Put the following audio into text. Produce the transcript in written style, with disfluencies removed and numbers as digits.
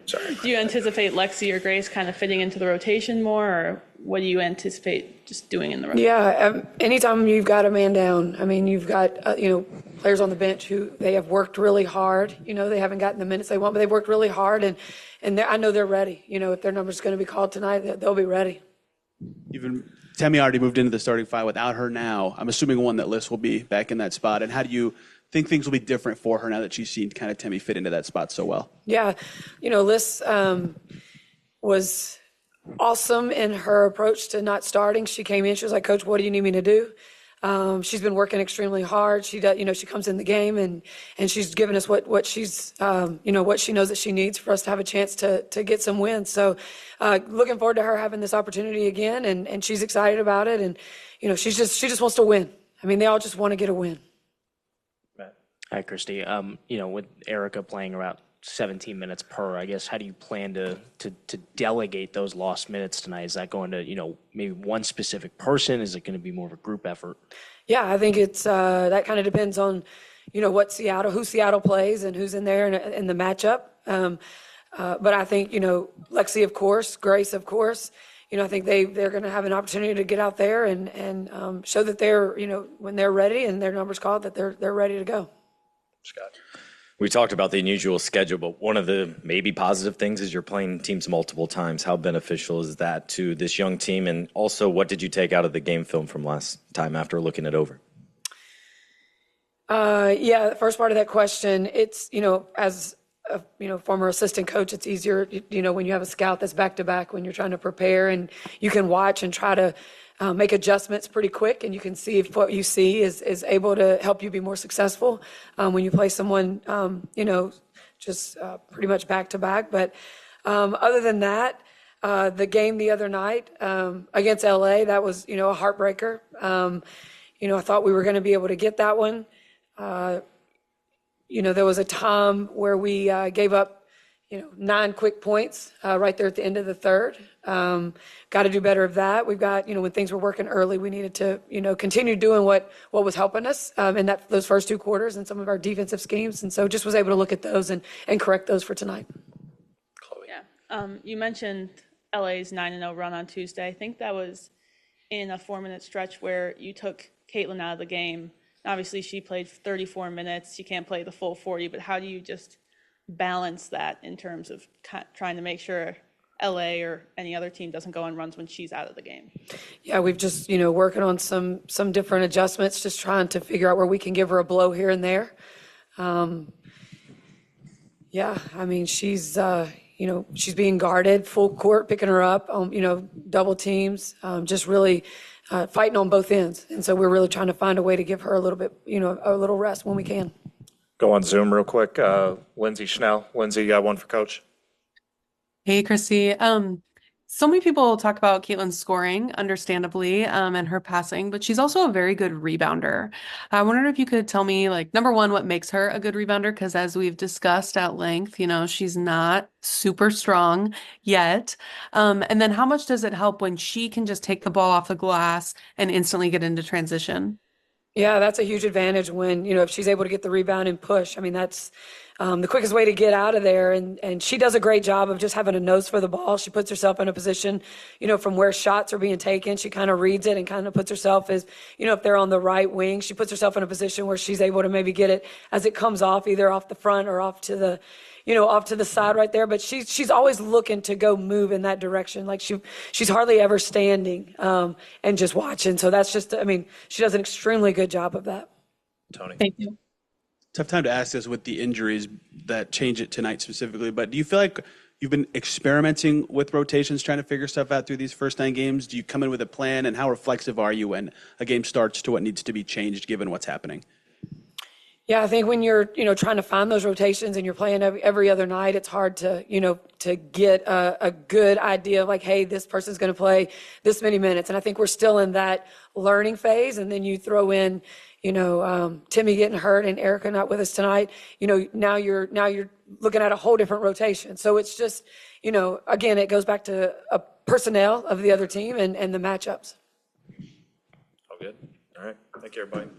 Sorry. Do you anticipate Lexi or Grace kind of fitting into the rotation more, or what do you anticipate just doing in the rotation? Yeah, anytime you've got a man down, I mean, you've got, players on the bench who they have worked really hard. They haven't gotten the minutes they want, but they've worked really hard, and I know they're ready. If their number's going to be called tonight, they'll be ready. Even Temi already moved into the starting five. Without her now, I'm assuming one that Liz will be back in that spot. And how do you think things will be different for her now that she's seen kind of Temi fit into that spot so well? Yeah, Liz was awesome in her approach to not starting. She came in, she was like, "Coach, what do you need me to do?" She's been working extremely hard. She does, she comes in the game and she's given us what she's, what she knows that she needs for us to have a chance to get some wins. So, looking forward to her having this opportunity again, and she's excited about it. And, she just wants to win. I mean, they all just want to get a win. Hi, Christie. With Erica playing around 17 minutes per, I guess, how do you plan to delegate those lost minutes tonight? Is that going to, maybe one specific person? Is it going to be more of a group effort? Yeah, I think it's that kind of depends on, who Seattle plays and who's in there in the matchup. But I think, Lexi, of course, Grace, of course, I think they're going to have an opportunity to get out there and show that they're, when they're ready and their number's called, that they're ready to go. Scott. We talked about the unusual schedule, but one of the maybe positive things is you're playing teams multiple times. How beneficial is that to this young team? And also, what did you take out of the game film from last time after looking it over? The first part of that question, it's, as a, former assistant coach, it's easier, when you have a scout that's back-to-back, when you're trying to prepare and you can watch and try to make adjustments pretty quick, and you can see if what you see is able to help you be more successful when you play someone, just pretty much back-to-back. But other than that, the game the other night against LA, that was, a heartbreaker. I thought we were going to be able to get that one. There was a time where we gave up 9 quick points right there at the end of the third. Got to do better of that. We've got, when things were working early, we needed to, continue doing what was helping us in those first 2 quarters and some of our defensive schemes. And so just was able to look at those and correct those for tonight. Chloe. Yeah. You mentioned LA's 9-0 run on Tuesday. I think that was in a 4-minute stretch where you took Caitlin out of the game. Obviously, she played 34 minutes. She can't play the full 40, but how do you just balance that in terms of trying to make sure LA or any other team doesn't go on runs when she's out of the game? Yeah, we've just, working on some different adjustments, just trying to figure out where we can give her a blow here and there. She's, she's being guarded full court, picking her up, double teams, just really fighting on both ends. And so we're really trying to find a way to give her a little bit, a little rest when we can. Go on Zoom real quick. Lindsay Schnell. Lindsay, you got one for Coach? Hey, Christy. So many people talk about Caitlin's scoring, understandably, and her passing, but she's also a very good rebounder. I wondered if you could tell me, number one, what makes her a good rebounder? Because as we've discussed at length, she's not super strong yet. And then how much does it help when she can just take the ball off the glass and instantly get into transition? Yeah, that's a huge advantage when, if she's able to get the rebound and push. I mean, that's the quickest way to get out of there. And she does a great job of just having a nose for the ball. She puts herself in a position, from where shots are being taken. She kind of reads it and kind of puts herself as, if they're on the right wing, she puts herself in a position where she's able to maybe get it as it comes off, either off the front or off to the, off to the side right there. But she's always looking to go move in that direction. Like she's hardly ever standing and just watching. So that's just, she does an extremely good job of that. Tony. Thank you. Tough time to ask this with the injuries that change it tonight specifically, but do you feel like you've been experimenting with rotations, trying to figure stuff out through these first 9 games? Do you come in with a plan, and how reflexive are you when a game starts to what needs to be changed given what's happening? Yeah, I think when you're, trying to find those rotations and you're playing every other night, it's hard to, to get a good idea of hey, this person's going to play this many minutes. And I think we're still in that learning phase. And then you throw in, Timmy getting hurt and Erica not with us tonight. Now you're looking at a whole different rotation. So it's just, again, it goes back to a personnel of the other team and the matchups. All good. All right. Thank you, everybody.